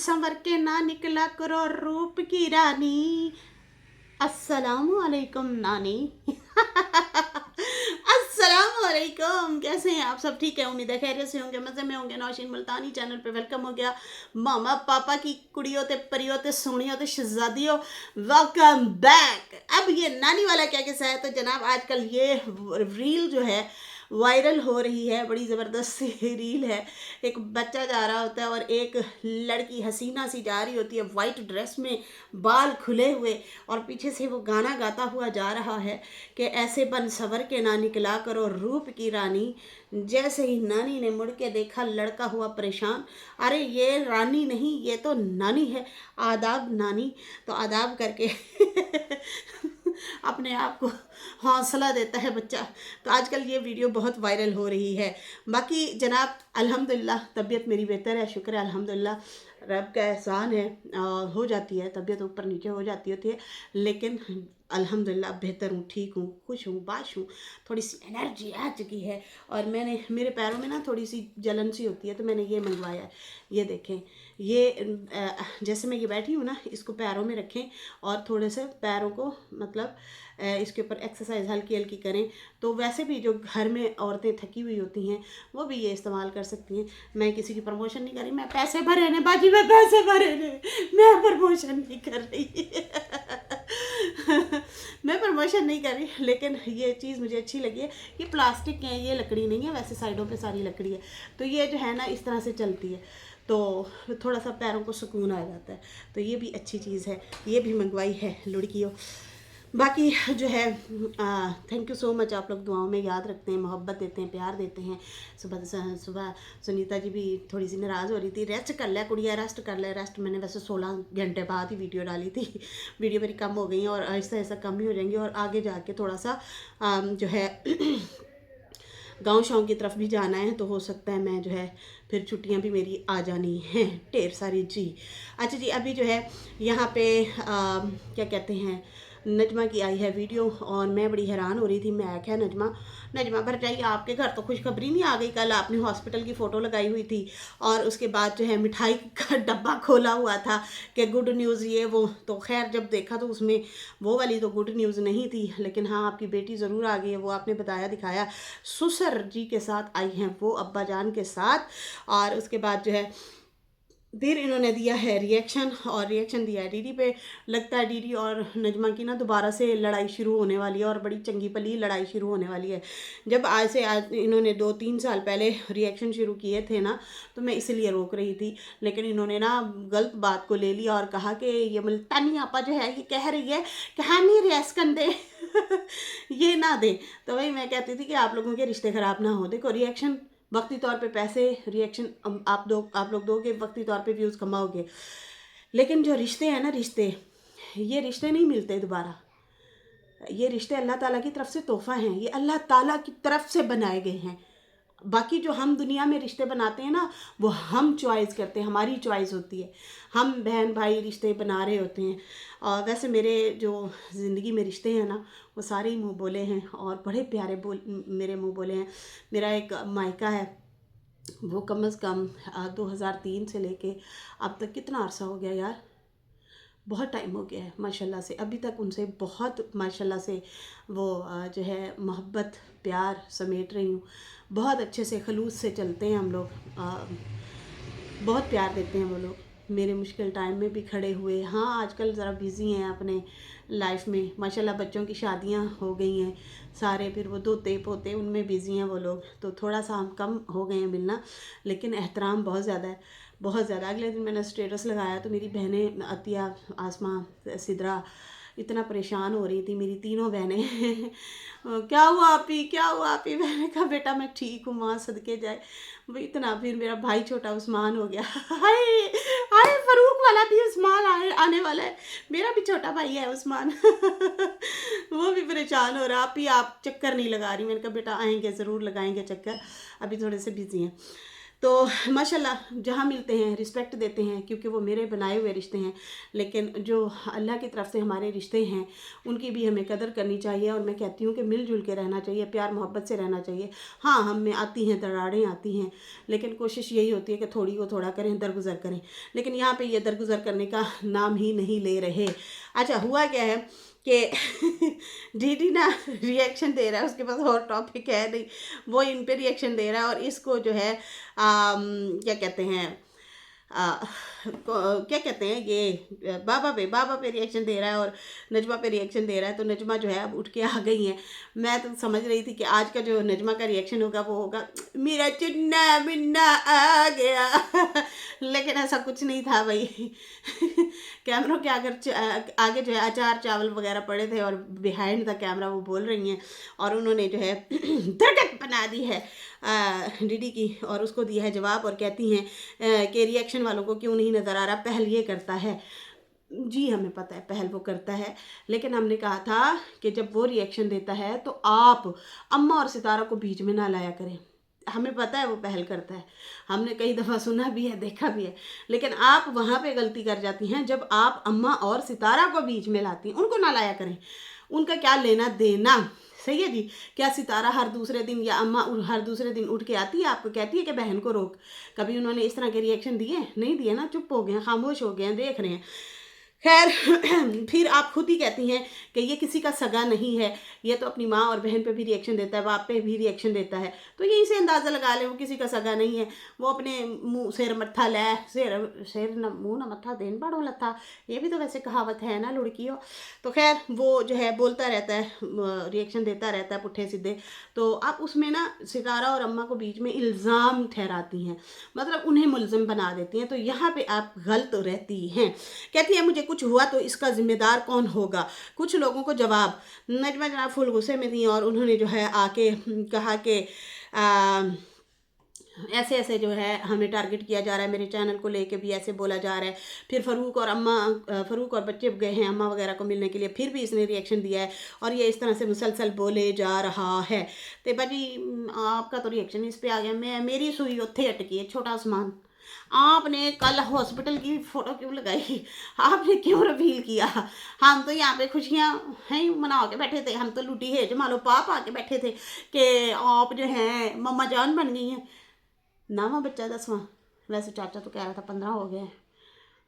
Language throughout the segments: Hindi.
संवर के ना निकला करो रूप की रानी। अस्सलामु अलैकुम नानी। अस्सलामु अलैकुम, कैसे हैं आप सब? ठीक है, उम्मीद है खैरियत से होंगे, मज़े में होंगे। नौशीन मुल्तानी चैनल पे वेलकम हो गया। मामा पापा की कुड़ियों ते परियों ते सोहनियों ते शहजादियों, वेलकम बैक। अब ये नानी वाला क्या किस्सा है? तो जनाब आजकल ये रील जो है वायरल हो रही है, बड़ी ज़बरदस्त सी रील है। एक बच्चा जा रहा होता है और एक लड़की हसीना सी जा रही होती है वाइट ड्रेस में, बाल खुले हुए, और पीछे से वो गाना गाता हुआ जा रहा है कि ऐसे बन सवर के ना निकला करो रूप की रानी। जैसे ही नानी ने मुड़ के देखा, लड़का हुआ परेशान। अरे ये रानी नहीं, ये तो नानी है। आदाब नानी। तो आदाब करके अपने आप को हौसला देता है बच्चा। तो आजकल ये वीडियो बहुत वायरल हो रही है। बाकी जनाब अल्हम्दुलिल्लाह तबीयत मेरी बेहतर है, शुक्र है अल्हम्दुलिल्लाह, रब का एहसान है। हो जाती है तबीयत, ऊपर नीचे हो जाती होती है, लेकिन अल्हम्दुलिल्लाह बेहतर हूँ, ठीक हूँ, खुश हूँ, बाश हूँ। थोड़ी सी एनर्जी आ चुकी है। और मैंने, मेरे पैरों में ना थोड़ी सी जलन सी होती है, तो मैंने ये मंगवाया है। ये देखें, ये जैसे मैं ये बैठी हूँ ना, इसको पैरों में रखें और थोड़े से पैरों को मतलब इसके ऊपर एक्सरसाइज हल्की हल्की करें। तो वैसे भी जो घर में औरतें थकी हुई होती हैं वो भी ये इस्तेमाल कर सकती हैं। मैं किसी की प्रमोशन नहीं कर रही, मैं पैसे भरे ने बाजी, मैं पैसे भरे ने, मैं प्रमोशन नहीं कर रही। मैं प्रमोशन नहीं कर रही, लेकिन ये चीज़ मुझे अच्छी लगी है। ये प्लास्टिक है, ये लकड़ी नहीं है, वैसे साइडों पे सारी लकड़ी है। तो ये जो है ना इस तरह से चलती है, तो थोड़ा सा पैरों को सुकून आ जाता है। तो ये भी अच्छी चीज़ है, ये भी मंगवाई है लुड़कियों। बाकी जो है थैंक यू सो मच। आप लोग दुआओं में याद रखते हैं, मोहब्बत देते हैं, प्यार देते हैं। सुबह सुबह सुनीता जी भी थोड़ी सी नाराज़ हो रही थी, रेस्ट कर ले कुड़िया, रेस्ट कर ले, रेस्ट। मैंने वैसे 16 घंटे बाद ही वीडियो डाली थी। वीडियो मेरी कम हो गई है और ऐसा ऐसा कम ही हो जाएंगी, और आगे जाके थोड़ा सा जो है गाँव शाँव की तरफ भी जाना है, तो हो सकता है मैं जो है फिर छुट्टियां भी मेरी आ जानी हैं ढेर सारी जी। अच्छा जी, अभी जो है यहाँ पे क्या कहते हैं, नजमा की आई है वीडियो, और मैं बड़ी हैरान हो रही थी। मैं क्या नजमा, नजमा भर जाइए, आपके घर तो खुशखबरी नहीं आ गई? कल आपने हॉस्पिटल की फ़ोटो लगाई हुई थी, और उसके बाद जो है मिठाई का डब्बा खोला हुआ था कि गुड न्यूज़ ये वो। तो खैर जब देखा तो उसमें वो वाली तो गुड न्यूज़ नहीं थी, लेकिन हाँ आपकी बेटी ज़रूर आ गई है, वो आपने बताया दिखाया। ससुर जी के साथ आई हैं वो, अब्बा जान के साथ। और उसके बाद जो है फिर इन्होंने दिया है रिएक्शन, और रिएक्शन दिया है डीडी पे। लगता है डीडी और नजमा की ना दोबारा से लड़ाई शुरू होने वाली है, और बड़ी चंगी पली लड़ाई शुरू होने वाली है। जब आज इन्होंने 2-3 साल पहले रिएक्शन शुरू किए थे ना, तो मैं इसलिए रोक रही थी, लेकिन इन्होंने ना गलत बात को ले लिया और कहा कि ये मुल्तानी आपा जो है ये कह रही है कि हम ही रिएक्शन दे ये ना दे। तो वही मैं कहती थी कि आप लोगों के रिश्ते ख़राब ना हो। देखो रिएक्शन वक्ती तौर पे पैसे, रिएक्शन आप लोग दोगे, वक्ती तौर पे व्यूज़ कमाओगे, लेकिन जो रिश्ते हैं ना, रिश्ते, ये रिश्ते नहीं मिलते दोबारा। ये रिश्ते अल्लाह ताला की तरफ से तोहफ़ा हैं, ये अल्लाह ताला की तरफ से बनाए गए हैं। बाकी जो हम दुनिया में रिश्ते बनाते हैं ना, वो हम चॉइस करते हैं, हमारी चॉइस होती है। हम बहन भाई रिश्ते बना रहे होते हैं। और वैसे मेरे जो ज़िंदगी में रिश्ते हैं ना, वो सारे ही मुँह बोले हैं, और बड़े प्यारे मेरे मुँह बोले हैं। मेरा एक मायका है, वो कम अज़ कम 2003 से लेके अब तक कितना अरसा हो गया यार, बहुत टाइम हो गया है माशाल्लाह से। अभी तक उनसे बहुत माशाल्लाह से वो जो है मोहब्बत प्यार समेट रही हूँ। बहुत अच्छे से खलूस से चलते हैं हम लोग, बहुत प्यार देते हैं वो लोग। मेरे मुश्किल टाइम में भी खड़े हुए। हाँ आजकल ज़रा बिज़ी हैं अपने लाइफ में, माशाल्लाह बच्चों की शादियाँ हो गई हैं सारे, फिर वो दोते पोते उनमें बिज़ी हैं वो लोग, तो थोड़ा सा हम कम हो गए हैं मिलना, लेकिन एहतराम बहुत ज़्यादा है, बहुत ज़्यादा। अगले दिन मैंने स्टेटस लगाया तो मेरी बहनें अतिया, आसमा, सिद्रा इतना परेशान हो रही थी, मेरी तीनों बहनें क्या हुआ आपी, क्या हुआ आपी? मैंने कहा बेटा मैं ठीक हूँ, माँ सदके जाए। वो इतना, फिर मेरा भाई छोटा उस्मान हो गया, हाय हाय फरूक वाला भी उस्मान आने वाला है, मेरा भी छोटा भाई है उस्मान। वो भी परेशान हो रहा, आप चक्कर नहीं लगा रही? मैंने कहा बेटा आएंगे, ज़रूर लगाएंगे चक्कर, अभी थोड़े से बिजी हैं। तो माशाल्लाह जहाँ मिलते हैं रिस्पेक्ट देते हैं, क्योंकि वो मेरे बनाए हुए रिश्ते हैं। लेकिन जो अल्लाह की तरफ से हमारे रिश्ते हैं उनकी भी हमें कदर करनी चाहिए। और मैं कहती हूँ कि मिलजुल के रहना चाहिए, प्यार मोहब्बत से रहना चाहिए। हाँ, हम में आती हैं दरारें आती हैं, लेकिन कोशिश यही होती है कि थोड़ी को थोड़ा करें, दरगुजर करें। लेकिन यहाँ पे ये दरगुजर करने का नाम ही नहीं ले रहे। अच्छा, हुआ क्या है कि डीडी ना रिएक्शन दे रहा है, उसके पास और टॉपिक है नहीं, वो इन पे रिएक्शन दे रहा है। और इसको जो है क्या कहते हैं क्या कहते हैं ये बाबा पे रिएक्शन दे रहा है और नजमा पे रिएक्शन दे रहा है। तो नजमा जो है अब उठ के आ गई है। मैं तो समझ रही थी कि आज का जो नजमा का रिएक्शन होगा वो होगा मेरा चुन्ना मिन्ना आ गया लेकिन ऐसा कुछ नहीं था भाई कैमरों के आगे जो है अचार चावल वगैरह पड़े थे और बिहाइंड द कैमरा वो बोल रही हैं। और उन्होंने जो है धड़क बना दी है डीडी की, और उसको दिया है जवाब। और कहती हैं कि रिएक्शन वालों को क्यों नहीं नज़र आ रहा, पहल ये करता है। जी हमें पता है पहल वो करता है, लेकिन हमने कहा था कि जब वो रिएक्शन देता है तो आप अम्मा और सितारा को बीच में ना लाया करें। हमें पता है वो पहल करता है, हमने कई दफ़ा सुना भी है, देखा भी है, लेकिन आप वहाँ पे गलती कर जाती हैं जब आप अम्मा और सितारा को बीच में लाती हैं। उनको ना लाया करें, उनका क्या लेना देना। सही है जी। क्या सितारा हर दूसरे दिन या अम्मा हर दूसरे दिन उठ के आती है आपको कहती है कि बहन को रोक? कभी उन्होंने इस तरह के रिएक्शन दिए? नहीं दिए ना, चुप हो गए हैं, खामोश हो गए हैं, देख रहे हैं। खैर फिर आप खुद ही कहती हैं कि ये किसी का सगा नहीं है, ये तो अपनी माँ और बहन पे भी रिएक्शन देता है, बाप पे भी रिएक्शन देता है। तो यहीं से अंदाज़ा लगा ले वो किसी का सगा नहीं है। वो अपने मुँह सिर मत्था ले, सिर न मुँह न मत्था देन पड़ो लत्था, ये भी तो वैसे कहावत है ना लुड़कियों। तो खैर वो जो है बोलता रहता है, रिएक्शन देता रहता है पुट्ठे सीधे। तो आप उसमें ना सितारा और अम्मा को बीच में इल्ज़ाम ठहराती हैं, मतलब उन्हें मुलज़िम बना देती हैं। तो यहाँ पे आप गलत रहती हैं। कहती है मुझे कुछ हुआ तो इसका जिम्मेदार कौन होगा? कुछ लोगों को जवाब। नजमा जनाब फुल गुस्से में थी और उन्होंने जो है आके कहा कि ऐसे ऐसे जो है हमें टारगेट किया जा रहा है, मेरे चैनल को लेके भी ऐसे बोला जा रहा है। फिर फ़रूक और बच्चे गए हैं अम्मा वगैरह को मिलने के लिए, फिर भी इसने रिएक्शन दिया है और ये इस तरह से मुसलसल बोले जा रहा है। तो भाजी आपका तो रिएक्शन इस पर आ गया। मेरी सुई उत्थे अटकी है, छोटा आसमान। आपने कल हॉस्पिटल की फ़ोटो क्यों लगाई? आपने क्यों रिवील किया? हम तो यहाँ पे खुशियाँ हैं मना के बैठे थे, हम तो लुटी है जमा लो पाप आके बैठे थे कि आप जो हैं मम्मा जान बन गई हैं। नामा बच्चा 10वां, वैसे चाचा तो कह रहा था 15 हो गए हैं,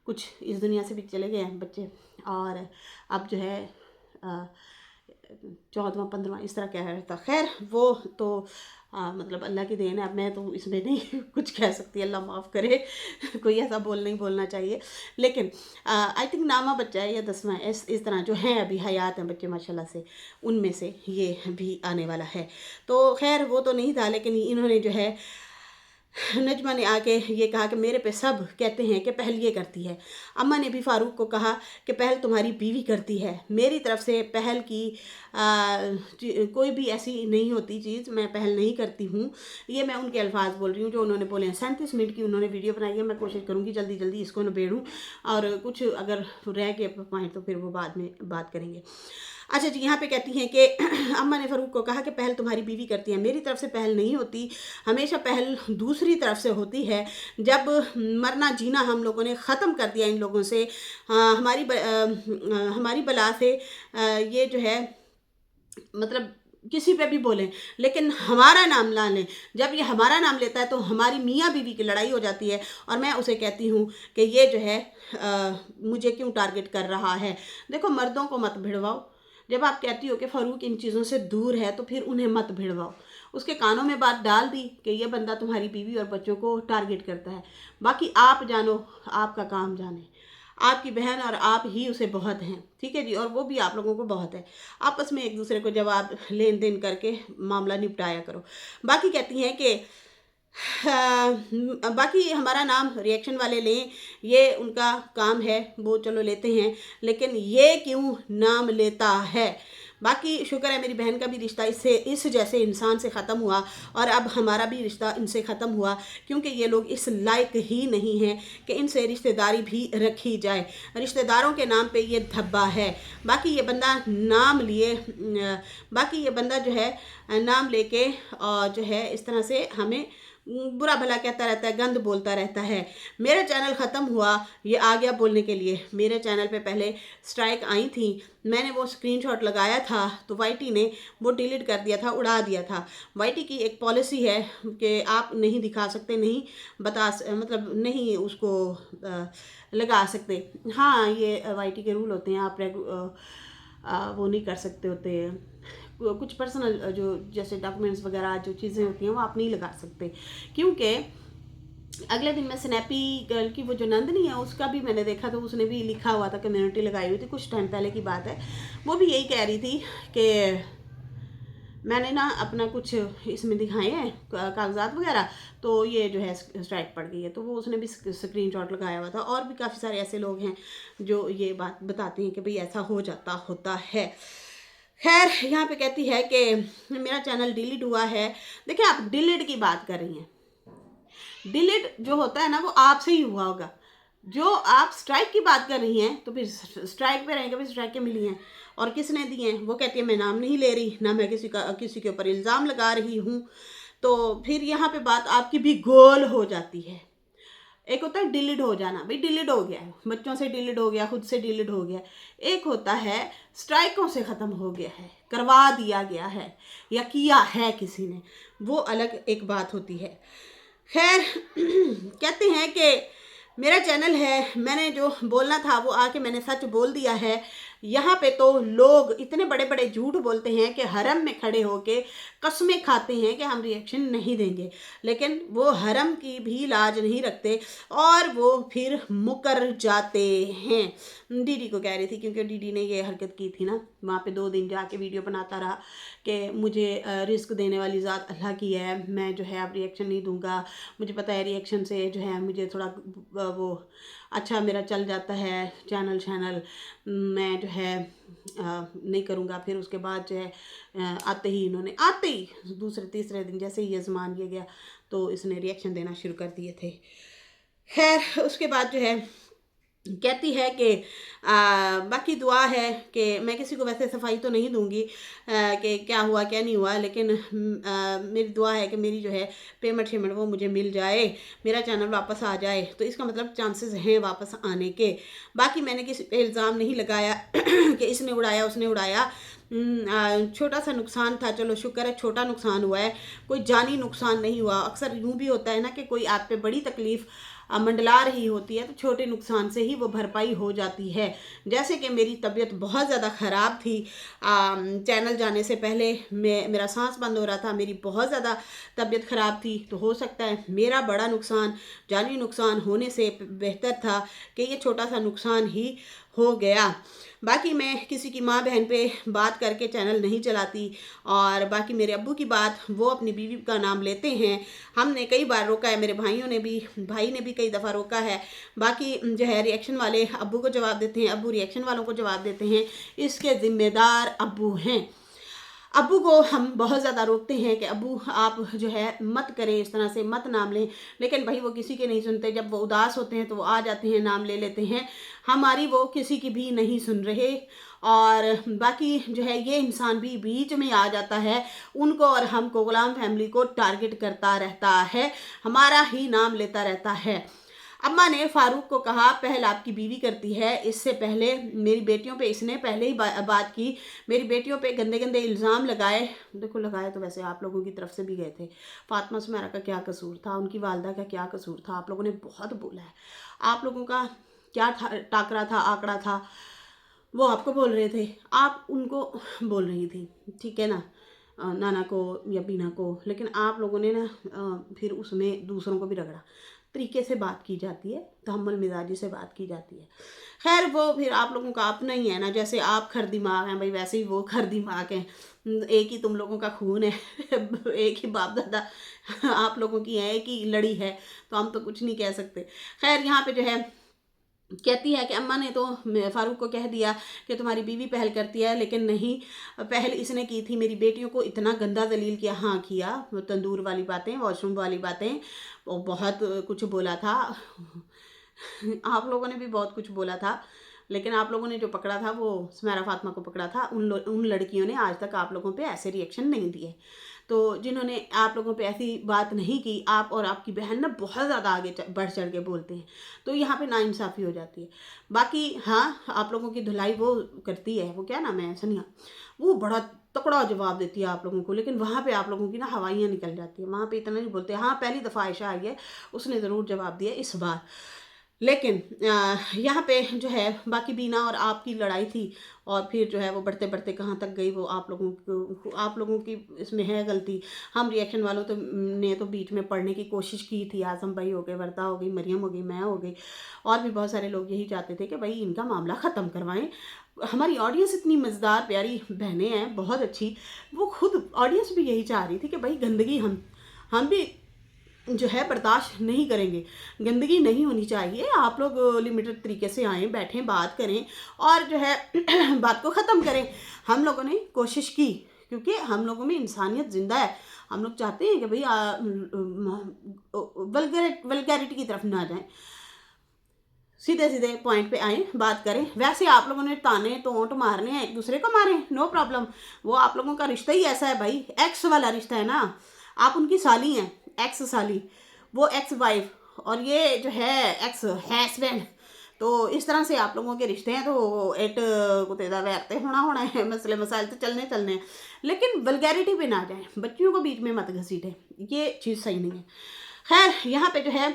कुछ इस दुनिया से भी चले गए हैं बच्चे। और अब जो है 14वां 15वां इस तरह कह रहा था। खैर वो तो मतलब अल्लाह की देन है, अब मैं तो इसमें नहीं कुछ कह सकती, अल्लाह माफ़ करे कोई ऐसा नहीं बोलना चाहिए। लेकिन आई थिंक नामा बच्चा है या 10वां, इस तरह जो हैं अभी हयात हैं बच्चे माशाल्लाह से, उनमें से ये भी आने वाला है। तो खैर वो तो नहीं था, लेकिन इन्होंने जो है नजमा ने आके ये कहा कि मेरे पे सब कहते हैं कि पहल ये करती है। अम्मा ने भी फ़ारूक को कहा कि पहल तुम्हारी बीवी करती है, मेरी तरफ से पहल की कोई भी ऐसी नहीं होती चीज़, मैं पहल नहीं करती हूँ। ये मैं उनके अल्फाज बोल रही हूँ जो उन्होंने बोले हैं। 37 मिनट की उन्होंने वीडियो बनाई है, मैं कोशिश करूँगी जल्दी जल्दी इसको निबेड़ूँ, और कुछ अगर रह गए पॉइंट तो फिर वो बाद में बात करेंगे। अच्छा जी, यहाँ पे कहती हैं कि अम्मा ने फ़ारूक को कहा कि पहल तुम्हारी बीवी करती है, मेरी तरफ से पहल नहीं होती, हमेशा पहल दूसरी तरफ से होती है। जब मरना जीना हम लोगों ने ख़त्म कर दिया इन लोगों से, हमारी बला से, ये जो है मतलब किसी पे भी बोलें लेकिन हमारा नाम ना लें। जब ये हमारा नाम लेता है तो हमारी मियाँ बीवी की लड़ाई हो जाती है, और मैं उसे कहती हूँ कि ये जो है मुझे क्यों टारगेट कर रहा है। देखो, मर्दों को मत भिड़वाओ। जब आप कहती हो कि फ़ारूक इन चीज़ों से दूर है तो फिर उन्हें मत भिड़वाओ। उसके कानों में बात डाल दी कि ये बंदा तुम्हारी बीवी और बच्चों को टारगेट करता है। बाकी आप जानो, आपका काम जाने। आपकी बहन और आप ही उसे बहुत हैं, ठीक है जी, और वो भी आप लोगों को बहुत है। आपस में एक दूसरे को जवाब लेन देन करके मामला निपटाया करो। बाकी कहती हैं कि बाकी हमारा नाम रिएक्शन वाले लें, ये उनका काम है, वो चलो लेते हैं, लेकिन ये क्यों नाम लेता है। बाकी शुक्र है मेरी बहन का भी रिश्ता इस जैसे इंसान से ख़त्म हुआ, और अब हमारा भी रिश्ता इनसे ख़त्म हुआ, क्योंकि ये लोग इस लायक ही नहीं हैं कि इनसे रिश्तेदारी भी रखी जाए। रिश्तेदारों के नाम पे ये धब्बा है। बाकी ये बंदा जो है नाम लेके और जो है इस तरह से हमें बुरा भला कहता रहता है, गंद बोलता रहता है। मेरा चैनल ख़त्म हुआ, ये आ गया बोलने के लिए। मेरे चैनल पे पहले स्ट्राइक आई थी, मैंने वो स्क्रीनशॉट लगाया था तो वाईटी ने वो डिलीट कर दिया था, उड़ा दिया था। वाईटी की एक पॉलिसी है कि आप नहीं दिखा सकते, नहीं मतलब नहीं उसको लगा सकते। हाँ, ये वाईटी के रूल होते हैं, आप वो नहीं कर सकते होते हैं। कुछ पर्सनल जो जैसे डॉक्यूमेंट्स वगैरह जो चीज़ें होती हैं वो आप नहीं लगा सकते, क्योंकि अगले दिन मैं स्नैपी गर्ल की वो जो नंदनी है उसका भी मैंने देखा, तो उसने भी लिखा हुआ था, कम्युनिटी लगाई हुई थी, कुछ टाइम पहले की बात है। वो भी यही कह रही थी कि मैंने ना अपना कुछ इसमें दिखाए हैं कागजात वगैरह, तो ये जो है स्ट्राइक पड़ गई है। तो वो उसने भी स्क्रीनशॉट लगाया हुआ था। और भी काफ़ी सारे ऐसे लोग हैं जो ये बात बताते हैं कि भाई ऐसा हो जाता होता है। खैर, यहाँ पे कहती है कि मेरा चैनल डिलीट हुआ है। देखिए, आप डिलीट की बात कर रही हैं, डिलीट जो होता है ना वो आपसे ही हुआ होगा। जो आप स्ट्राइक की बात कर रही हैं, तो फिर स्ट्राइक पे रहेंगे, फिर स्ट्राइक के मिली हैं और किसने दिए हैं। वो कहती है मैं नाम नहीं ले रही, ना मैं किसी के ऊपर इल्ज़ाम लगा रही हूँ। तो फिर यहाँ पे बात आपकी भी गोल हो जाती है। एक होता है डिलीट हो जाना, भाई डिलीट हो गया है, बच्चों से डिलीट हो गया, खुद से डिलीट हो गया। एक होता है स्ट्राइकों से ख़त्म हो गया है, करवा दिया गया है या किया है किसी ने, वो अलग एक बात होती है। खैर, कहते हैं कि मेरा चैनल है, मैंने जो बोलना था वो आके मैंने सच बोल दिया है। यहाँ पे तो लोग इतने बड़े बड़े झूठ बोलते हैं कि हरम में खड़े होके कस्में खाते हैं कि हम रिएक्शन नहीं देंगे, लेकिन वो हरम की भी लाज नहीं रखते और वो फिर मुकर जाते हैं। दीदी को कह रही थी, क्योंकि दीदी ने ये हरकत की थी ना, वहाँ पे 2 दिन जाके वीडियो बनाता रहा कि मुझे रिस्क देने वाली ज़ात अल्लाह की है, मैं जो है अब रिएक्शन नहीं दूंगा, मुझे पता है रिएक्शन से जो है मुझे थोड़ा वो अच्छा मेरा चल जाता है चैनल, मैं जो है नहीं करूँगा। फिर उसके बाद जो है आते ही दूसरे तीसरे दिन जैसे ही यजमान ये गया तो इसने रिएक्शन देना शुरू कर दिए थे। खैर, उसके बाद जो है कहती है कि बाकी दुआ है कि मैं किसी को वैसे सफाई तो नहीं दूंगी कि क्या हुआ क्या नहीं हुआ, लेकिन मेरी दुआ है कि मेरी जो है पेमेंट वो मुझे मिल जाए, मेरा चैनल वापस आ जाए। तो इसका मतलब चांसेस हैं वापस आने के। बाकी मैंने किसी पे इल्ज़ाम नहीं लगाया कि इसने उड़ाया उसने उड़ाया। छोटा सा नुकसान था, चलो शुक्र है छोटा नुकसान हुआ है, कोई जानी नुकसान नहीं हुआ। अक्सर यूँ भी होता है ना कि कोई आप पे बड़ी तकलीफ़ मंडला रही होती है तो छोटे नुकसान से ही वो भरपाई हो जाती है। जैसे कि मेरी तबीयत बहुत ज़्यादा ख़राब थी, चैनल जाने से पहले मेरा सांस बंद हो रहा था, मेरी बहुत ज़्यादा तबीयत ख़राब थी। तो हो सकता है मेरा बड़ा नुकसान जानी नुकसान होने से बेहतर था कि ये छोटा सा नुकसान ही हो गया। बाकी मैं किसी की माँ बहन पे बात करके चैनल नहीं चलाती। और बाकी मेरे अब्बू की बात, वो अपनी बीवी का नाम लेते हैं, हमने कई बार रोका है, मेरे भाई ने भी कई दफ़ा रोका है। बाकी जो है रिएक्शन वाले अब्बू को जवाब देते हैं, अब्बू रिएक्शन वालों को जवाब देते हैं, इसके ज़िम्मेदार अब्बू हैं। अब्बू को हम बहुत ज़्यादा रोकते हैं कि अब्बू आप जो है मत करें, इस तरह से मत नाम लें, लेकिन भाई वो किसी के नहीं सुनते। जब वो उदास होते हैं तो वो आ जाते हैं, नाम ले लेते हैं, हमारी वो किसी की भी नहीं सुन रहे। और बाकी जो है ये इंसान भी बीच में आ जाता है, उनको और हमको, गुलाम फैमिली को टारगेट करता रहता है, हमारा ही नाम लेता रहता है। अम्मा ने फारूक को कहा पहल आपकी बीवी करती है, इससे पहले मेरी बेटियों पे इसने पहले ही बात की, मेरी बेटियों पे गंदे गंदे इल्ज़ाम लगाए। देखो, लगाए तो वैसे आप लोगों की तरफ से भी गए थे। फातिमा सुमेरा का क्या कसूर था, उनकी वालदा का क्या कसूर था, आप लोगों ने बहुत बोला है। आप लोगों का क्या टाकरा था, आंकड़ा था, वो आपको बोल रहे थे, आप उनको बोल रही थी, ठीक है ना, नाना को या बीना को। लेकिन आप लोगों ने ना फिर उसमें दूसरों को भी रगड़ा। तरीके से बात की जाती है, तहम्मुल मिजाजी से बात की जाती है। खैर, वो फिर आप लोगों का अपना ही है ना, जैसे आप खर दिमाग हैं भाई, वैसे ही वो खर दिमाग हैं। एक ही तुम लोगों का खून है एक ही बाप दादा आप लोगों की है, एक ही लड़ी है, तो हम तो कुछ नहीं कह सकते। खैर, यहाँ पे जो है कहती है कि अम्मा ने तो फारूक को कह दिया कि तुम्हारी बीवी पहल करती है, लेकिन नहीं, पहल इसने की थी, मेरी बेटियों को इतना गंदा दलील किया। हाँ किया, तंदूर वाली बातें, वॉशरूम वाली बातें, वो बहुत कुछ बोला था आप लोगों ने भी बहुत कुछ बोला था, लेकिन आप लोगों ने जो पकड़ा था वो सुमेरा फातिमा को पकड़ा था। उन लड़कियों ने आज तक आप लोगों पे ऐसे रिएक्शन नहीं दिए। तो जिन्होंने आप लोगों पे ऐसी बात नहीं की, आप और आपकी बहन ना बहुत ज़्यादा आगे बढ़ चढ़ के बोलते हैं, तो यहाँ पे नाइंसाफ़ी हो जाती है। बाकी हाँ, आप लोगों की धुलाई वो करती है, वो क्या नाम है, सनिया, वो बड़ा तकड़ा जवाब देती है आप लोगों को, लेकिन वहाँ पे आप लोगों की ना हवाइयाँ निकल जाती है, वहाँ पे इतना नहीं बोलते। हाँ, पहली दफ़ा आयशा आई है, उसने ज़रूर जवाब दिया इस बार, लेकिन यहाँ पे जो है बाकी बीना और आपकी लड़ाई थी, और फिर जो है वो बढ़ते बढ़ते कहाँ तक गई, वो आप लोगों की इसमें है गलती। हम रिएक्शन वालों ने तो बीच में पढ़ने की कोशिश की थी, आजम भाई हो गए, वर्दा हो गई, मरियम हो गई, मैं हो गई, और भी बहुत सारे लोग यही चाहते थे कि भाई इनका मामला ख़त्म करवाएं। हमारी ऑडियंस इतनी मज़ेदार प्यारी बहनें हैं, बहुत अच्छी, वो खुद ऑडियंस भी यही चाह रही थी कि भाई गंदगी हम भी जो है बर्दाश्त नहीं करेंगे, गंदगी नहीं होनी चाहिए, आप लोग लिमिटेड तरीके से आएँ, बैठें, बात करें और जो है बात को ख़त्म करें। हम लोगों ने कोशिश की, क्योंकि हम लोगों में इंसानियत ज़िंदा है। हम लोग चाहते हैं कि भाई वल्गैरिटी की तरफ ना जाएं, सीधे सीधे पॉइंट पे आए, बात करें। वैसे आप लोगों ने ताने टोंट मारने हैं, एक दूसरे को मारें, नो प्रॉब्लम, वो आप लोगों का रिश्ता ही ऐसा है भाई, एक्स वाला रिश्ता है ना, आप उनकी साली हैं, एक्स साली, वो एक्स वाइफ, और ये जो है एक्स हस्बैंड, तो इस तरह से आप लोगों के रिश्ते हैं। तो एट कुत्ते दा वैर होना है, मसले मसाइल तो चलने हैं, लेकिन वल्गैरिटी पे ना जाएं, बच्चियों को बीच में मत घसीटें, ये चीज़ सही नहीं है। खैर, यहाँ पे जो है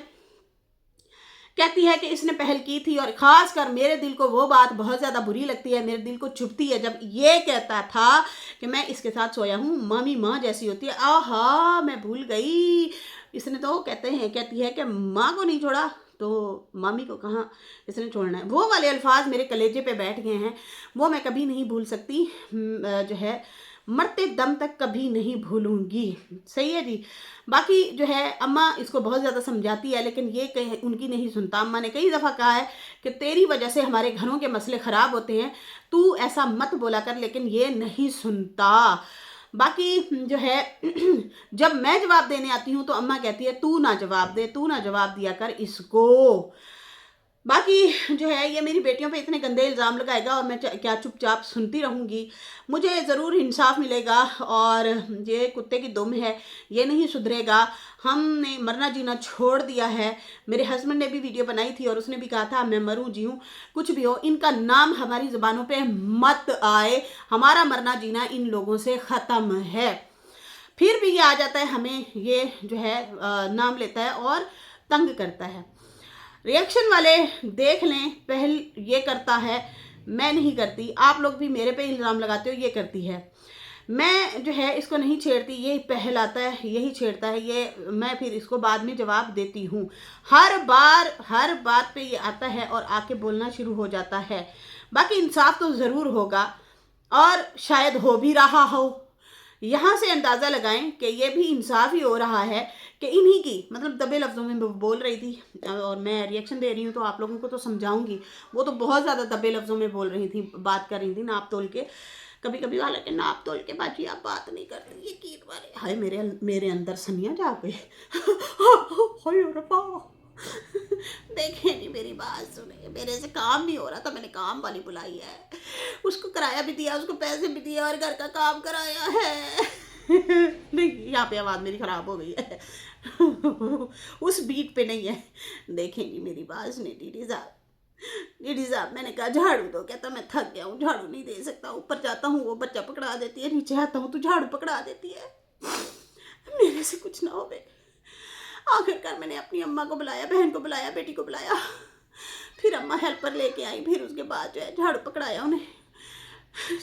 कहती है कि इसने पहल की थी, और ख़ास कर मेरे दिल को वो बात बहुत ज़्यादा बुरी लगती है, मेरे दिल को चुभती है जब ये कहता था कि मैं इसके साथ सोया हूँ, मामी माँ जैसी होती है। आहा, मैं भूल गई, इसने तो कहती है कि माँ को नहीं छोड़ा तो मामी को कहाँ इसने छोड़ना है। वो वाले अल्फाज मेरे कलेजे पे बैठ गए हैं, वो मैं कभी नहीं भूल सकती, जो है मरते दम तक कभी नहीं भूलूंगी। सही है जी। बाकी जो है अम्मा इसको बहुत ज़्यादा समझाती है, लेकिन ये कहीं उनकी नहीं सुनता। अम्मा ने कई दफ़ा कहा है कि तेरी वजह से हमारे घरों के मसले ख़राब होते हैं, तू ऐसा मत बोला कर, लेकिन ये नहीं सुनता। बाकी जो है जब मैं जवाब देने आती हूँ तो अम्मा कहती है तू ना जवाब दे, तू ना जवाब दिया कर इसको। बाकी जो है ये मेरी बेटियों पे इतने गंदे इल्ज़ाम लगाएगा और मैं क्या चुपचाप सुनती रहूँगी? मुझे ज़रूर इंसाफ मिलेगा, और ये कुत्ते की दुम है, ये नहीं सुधरेगा। हमने मरना जीना छोड़ दिया है। मेरे हस्बैंड ने भी वीडियो बनाई थी और उसने भी कहा था मैं मरूँ जीऊँ कुछ भी हो, इनका नाम हमारी ज़ुबानों पे मत आए, हमारा मरना जीना इन लोगों से ख़त्म है। फिर भी ये आ जाता है, हमें ये जो है नाम लेता है और तंग करता है। रिएक्शन वाले देख लें, पहल ये करता है, मैं नहीं करती। आप लोग भी मेरे पे इल्ज़ाम लगाते हो, ये करती है। मैं जो है इसको नहीं छेड़ती, यही पहल आता है, यही छेड़ता है, ये मैं फिर इसको बाद में जवाब देती हूँ। हर बात पे ये आता है और आके बोलना शुरू हो जाता है। बाकी इंसाफ तो ज़रूर होगा, और शायद हो भी रहा हो। यहाँ से अंदाज़ा लगाएं कि ये भी इंसाफ ही हो रहा है कि इन्हीं की, मतलब दबे लफ्ज़ों में बोल रही थी, और मैं रिएक्शन दे रही हूँ तो आप लोगों को तो समझाऊंगी। वो तो बहुत ज़्यादा दबे लफ्ज़ों में बोल रही थी, बात कर रही थी नाप तोल के, कभी कभी हालांकि नाप तोल के बाजी आप बात नहीं करती, ये कीट वाले। हाय मेरे अंदर सनिया जा गई। हाय रब्बा, देखे नहीं, मेरी बात सुने, मेरे से काम नहीं हो रहा था, मैंने काम वाली बुलाई है, उसको किराया भी दिया, उसको पैसे भी दिए और घर का काम कराया है। नहीं, यहाँ पे आवाज़ मेरी ख़राब हो गई है। उस बीट पे नहीं है। देखेंगी मेरी बात सुने दीदी साहब, मैंने कहा झाड़ू दो, कहता मैं थक गया हूँ, झाड़ू नहीं दे सकता। ऊपर जाता हूँ वो बच्चा पकड़ा देती है, नीचे आता हूँ तो झाड़ू पकड़ा देती है, मेरे से कुछ ना हो बे। आखिरकार मैंने अपनी अम्मा को बुलाया, बहन को बुलाया, बेटी को बुलाया, फिर अम्मा हेल्पर लेके आई, फिर उसके बाद जो है झाड़ू पकड़ाया उन्हें।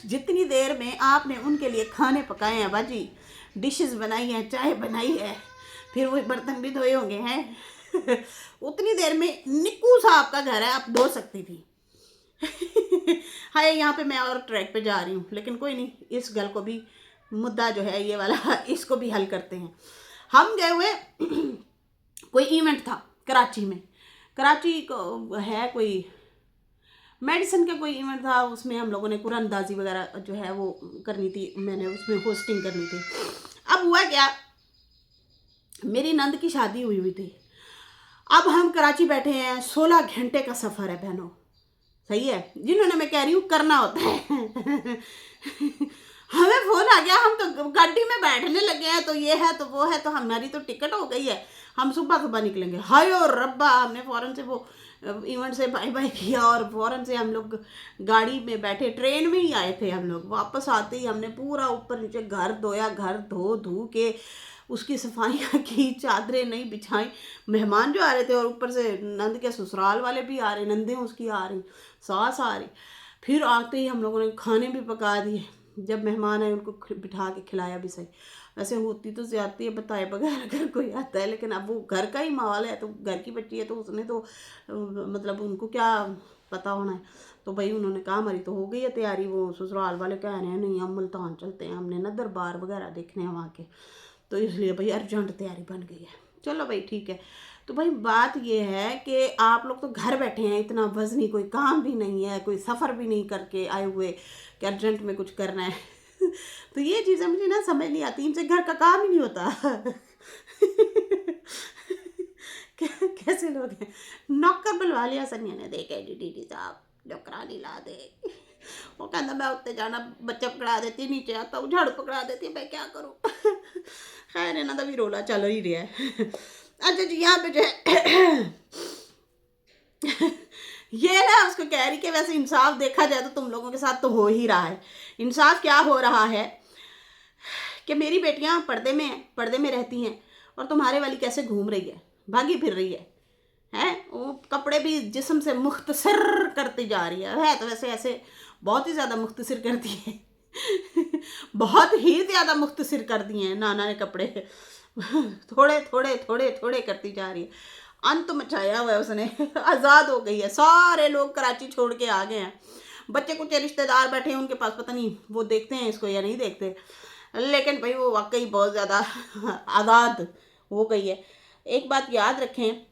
जितनी देर में आपने उनके लिए खाने पकाए हैं बाजी, डिशेस बनाई हैं, चाय बनाई है, फिर वो बर्तन भी धोए होंगे हैं, उतनी देर में निक्कू साहब का घर है, आप धो सकती थी। हाय, यहाँ पे मैं और ट्रैक पे जा रही हूँ, लेकिन कोई नहीं, इस गल को भी, मुद्दा जो है ये वाला, इसको भी हल करते हैं। हम गए हुए कोई इवेंट था कराची में, कराची को है कोई मेडिसिन का कोई इवेंट था, उसमें हम लोगों ने कुरानदाजी वगैरह जो है वो करनी थी, मैंने उसमें होस्टिंग करनी थी। अब हुआ क्या, मेरी नंद की शादी हुई थी। अब हम कराची बैठे हैं, 16 घंटे का सफ़र है बहनों, सही है, जिन्होंने मैं कह रही हूँ करना होता है। हमें फोन आ गया, हम तो गाड़ी में बैठने लगे हैं, तो ये है तो वो है, तो हमारी तो टिकट हो गई है, हम सुबह सुबह निकलेंगे। हाय और रब्बा, हमने फौरन से वो इवेंट से बाय बाय किया और फौरन से हम लोग गाड़ी में बैठे, ट्रेन में ही आए थे हम लोग। वापस आते ही हमने पूरा ऊपर नीचे घर धोया, घर धो धो के उसकी सफाइयाँ की, चादरें नहीं बिछाई। मेहमान जो आ रहे थे और ऊपर से नंद के ससुराल वाले भी आ रहे, नंदे उसकी आ रही, सास आ रही। फिर आते ही हम लोगों ने खाने भी पका दिए, जब मेहमान आए उनको बिठा के खिलाया भी सही। वैसे होती तो ज्यादती है बताए बगैर अगर कोई आता है, लेकिन अब वो घर का ही माहौल है, तो घर की बच्ची है तो उसने तो मतलब उनको क्या पता होना है। तो भाई उन्होंने कहा हमारी तो हो गई है तैयारी, वो ससुराल वाले कह रहे हैं नहीं हम मुल्तान चलते हैं, हमने ना दरबार वगैरह देखने हैं वहाँ के, तो इसलिए भाई अर्जेंट तैयारी बन गई है। चलो भाई ठीक है। तो भाई बात ये है कि आप लोग तो घर बैठे हैं, इतना वजनी कोई काम भी नहीं है, कोई सफ़र भी नहीं करके आए हुए कि अर्जेंट में कुछ करना है। तो ये चीज़ें मुझे ना समझ नहीं आती, इनसे घर का काम ही नहीं होता। कैसे लोग हैं। नौकर बुलवा लिया सनिया ने, देखे डी साहब नौकरानी ला दे। वो कहता मैं उत्ते जाना, बच्चा पकड़ा देती, नीचे आता हूँ झाड़ू पकड़ा देती, मैं क्या करूँ। खैर इन्हों का भी रोला चल ही रहा है। अच्छा जी, यहाँ पे जो है ये ना उसको कह रही कि वैसे इंसाफ देखा जाए तो तुम लोगों के साथ तो हो ही रहा है। इंसाफ क्या हो रहा है कि मेरी बेटियां पर्दे में रहती हैं और तुम्हारे वाली कैसे घूम रही है, भागी फिर रही है वो कपड़े भी जिस्म से मुख्तसर करती जा रही है तो वैसे ऐसे बहुत ही ज़्यादा मुख्तसर करती है। बहुत ही ज़्यादा मुख्तसर कर दिए हैं नाना ने कपड़े। थोड़े थोड़े थोड़े थोड़े करती जा रही है, अंत मचाया हुआ है उसने। आज़ाद हो गई है, सारे लोग कराची छोड़ के आ गए हैं। बच्चे कुछ रिश्तेदार बैठे हैं उनके पास, पता नहीं वो देखते हैं इसको या नहीं देखते, लेकिन भाई वो वाकई बहुत ज़्यादा आज़ाद हो गई है। एक बात याद रखें,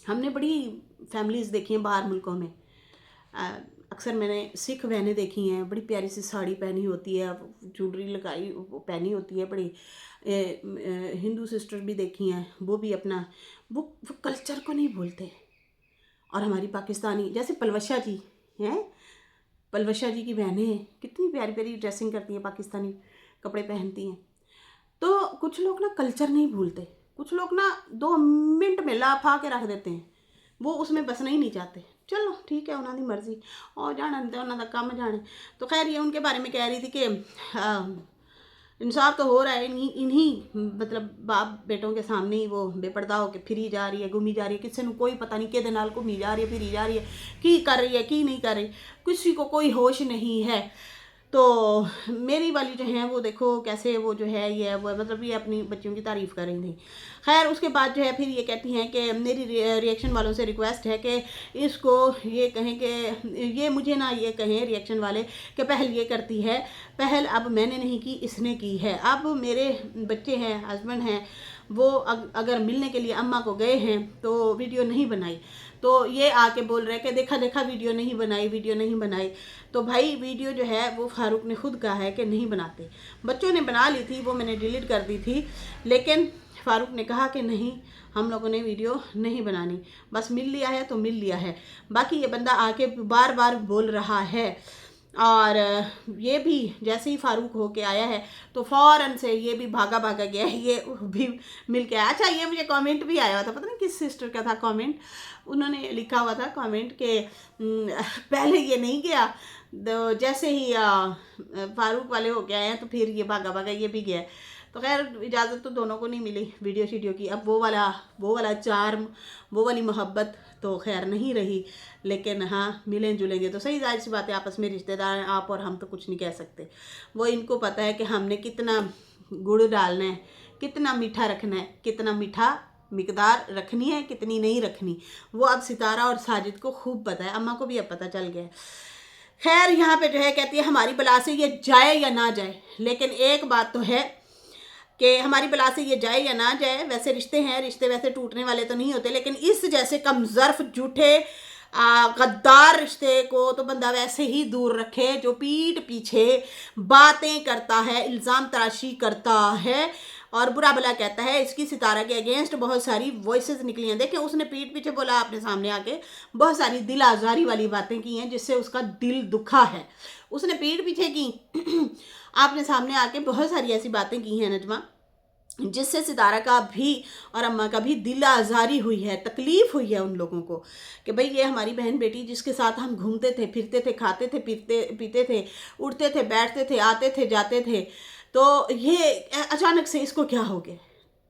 हमने बड़ी फैमिलीज़ देखी हैं बाहर मुल्कों में। अक्सर मैंने सिख बहनें देखी हैं, बड़ी प्यारी सी साड़ी पहनी होती है, ज्वेलरी लगाई वो पहनी होती है बड़ी। हिंदू सिस्टर भी देखी हैं, वो भी अपना वो कल्चर को नहीं भूलते। और हमारी पाकिस्तानी जैसे पलवशा जी हैं, पलवशा जी की बहनें कितनी प्यारी प्यारी ड्रेसिंग करती हैं, पाकिस्तानी कपड़े पहनती हैं। तो कुछ लोग ना कल्चर नहीं भूलते, कुछ लोग ना 2 मिनट में लाफा के रख देते हैं, वो उसमें बसना ही नहीं चाहते। चलो ठीक है, उन्होंने मर्जी और जाना तो उन्होंने काम जाने। तो खैर ये उनके बारे में कह रही थी कि इंसाफ तो हो रहा है, इन्हीं मतलब बाप बेटों के सामने ही वो बेपर्दा होकर फिरी जा रही है, घूमी जा रही है, किसी को कोई पता नहीं कि नाल घूमी जा रही है, फिरी जा रही है, की कर रही है की नहीं कर रही, किसी को कोई होश नहीं है। तो मेरी वाली जो है वो देखो कैसे वो जो है ये वो मतलब ये अपनी बच्चियों की तारीफ़ कर रही थी। खैर उसके बाद जो है फिर ये कहती हैं कि मेरी रिएक्शन वालों से रिक्वेस्ट है कि इसको ये कहें कि ये मुझे ना ये कहें रिएक्शन वाले कि पहल ये करती है, पहल अब मैंने नहीं की इसने की है। अब मेरे बच्चे हैं, हस्बैंड हैं, वो अगर मिलने के लिए अम्मा को गए हैं तो वीडियो नहीं बनाई, तो ये आके बोल रहे हैं कि देखा देखा वीडियो नहीं बनाई। तो भाई वीडियो जो है वो फारूक ने खुद कहा है कि नहीं बनाते, बच्चों ने बना ली थी, वो मैंने डिलीट कर दी थी, लेकिन फारूक ने कहा कि नहीं हम लोगों ने वीडियो नहीं बनानी, बस मिल लिया है तो मिल लिया है। बाकी ये बंदा आके बार बार बोल रहा है, और ये भी जैसे ही फारूक होके आया है तो फ़ौरन से ये भी भागा गया है, ये भी मिल के आया। अच्छा ये मुझे कमेंट भी आया हुआ था, पता नहीं किस सिस्टर का था कमेंट, उन्होंने लिखा हुआ था कमेंट के पहले ये नहीं गया, तो जैसे ही फारूक वाले हो के आए हैं तो फिर ये भागा ये भी गया। तो खैर इजाज़त तो दोनों को नहीं मिली वीडियो शीडियो की। अब वो वाला चार्म, वो वाली मोहब्बत तो खैर नहीं रही, लेकिन हाँ मिलें जुलेंगे तो सही, जाहिर सी बात है आपस में रिश्तेदार हैं, आप और हम तो कुछ नहीं कह सकते। वो इनको पता है कि हमने कितना गुड़ डालना है, कितना मीठा रखना है, कितना मीठा मिकदार रखनी है, कितनी नहीं रखनी, वो अब सितारा और साजिद को खूब पता है, अम्मा को भी अब पता चल गया। खैर यहाँ पे जो है कहती है हमारी बला से ये जाए या ना जाए, लेकिन एक बात तो है कि हमारी बला से ये जाए या ना जाए, वैसे रिश्ते हैं, रिश्ते वैसे टूटने वाले तो नहीं होते, लेकिन इस जैसे कमज़र्फ झूठे गद्दार रिश्ते को तो बंदा वैसे ही दूर रखे जो पीठ पीछे बातें करता है, इल्ज़ाम तराशी करता है, और बुरा भला कहता है। इसकी सितारा के अगेंस्ट बहुत सारी वॉइसेस निकली हैं। देखिए उसने पीठ पीछे बोला आपने सामने आके, बहुत सारी दिल आजारी वाली बातें की हैं जिससे उसका दिल दुखा है। उसने पीठ पीछे की आपने सामने आके बहुत सारी ऐसी बातें की हैं नजमा जिससे सितारा का भी और अम्मा का भी दिल आज़ारी हुई है, तकलीफ़ हुई है उन लोगों को कि भाई ये हमारी बहन बेटी जिसके साथ हम घूमते थे, फिरते थे, खाते थे, पीते थे, उठते थे, बैठते थे, आते थे, जाते थे, तो ये अचानक से इसको क्या हो गया।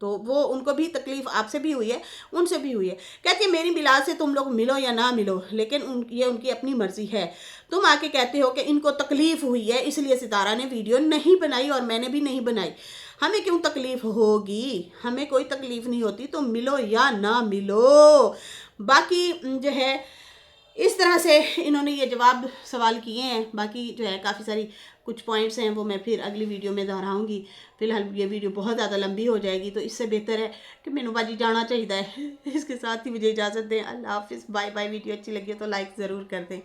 तो वो उनको भी तकलीफ़ आपसे भी हुई है, उनसे भी हुई है। कहती है मेरी बिलाल से तुम लोग मिलो या ना मिलो, लेकिन ये उनकी अपनी मर्ज़ी है। तुम आके कहते हो कि इनको तकलीफ़ हुई है इसलिए सितारा ने वीडियो नहीं बनाई और मैंने भी नहीं बनाई। हमें क्यों तकलीफ़ होगी, हमें कोई तकलीफ़ नहीं होती, तो मिलो या ना मिलो। बाकी जो है इस तरह से इन्होंने ये जवाब सवाल किए हैं। बाकी जो है काफ़ी सारी कुछ पॉइंट्स हैं वो मैं फिर अगली वीडियो में दोहराऊंगी। फिलहाल ये वीडियो बहुत ज़्यादा लंबी हो जाएगी, तो इससे बेहतर है कि मैनू बाजी जाना चाहिए है। इसके साथ ही मुझे इजाज़त दें। अल्लाह हाफिज़, बाय बाय। वीडियो अच्छी लगी हो तो लाइक ज़रूर कर दें।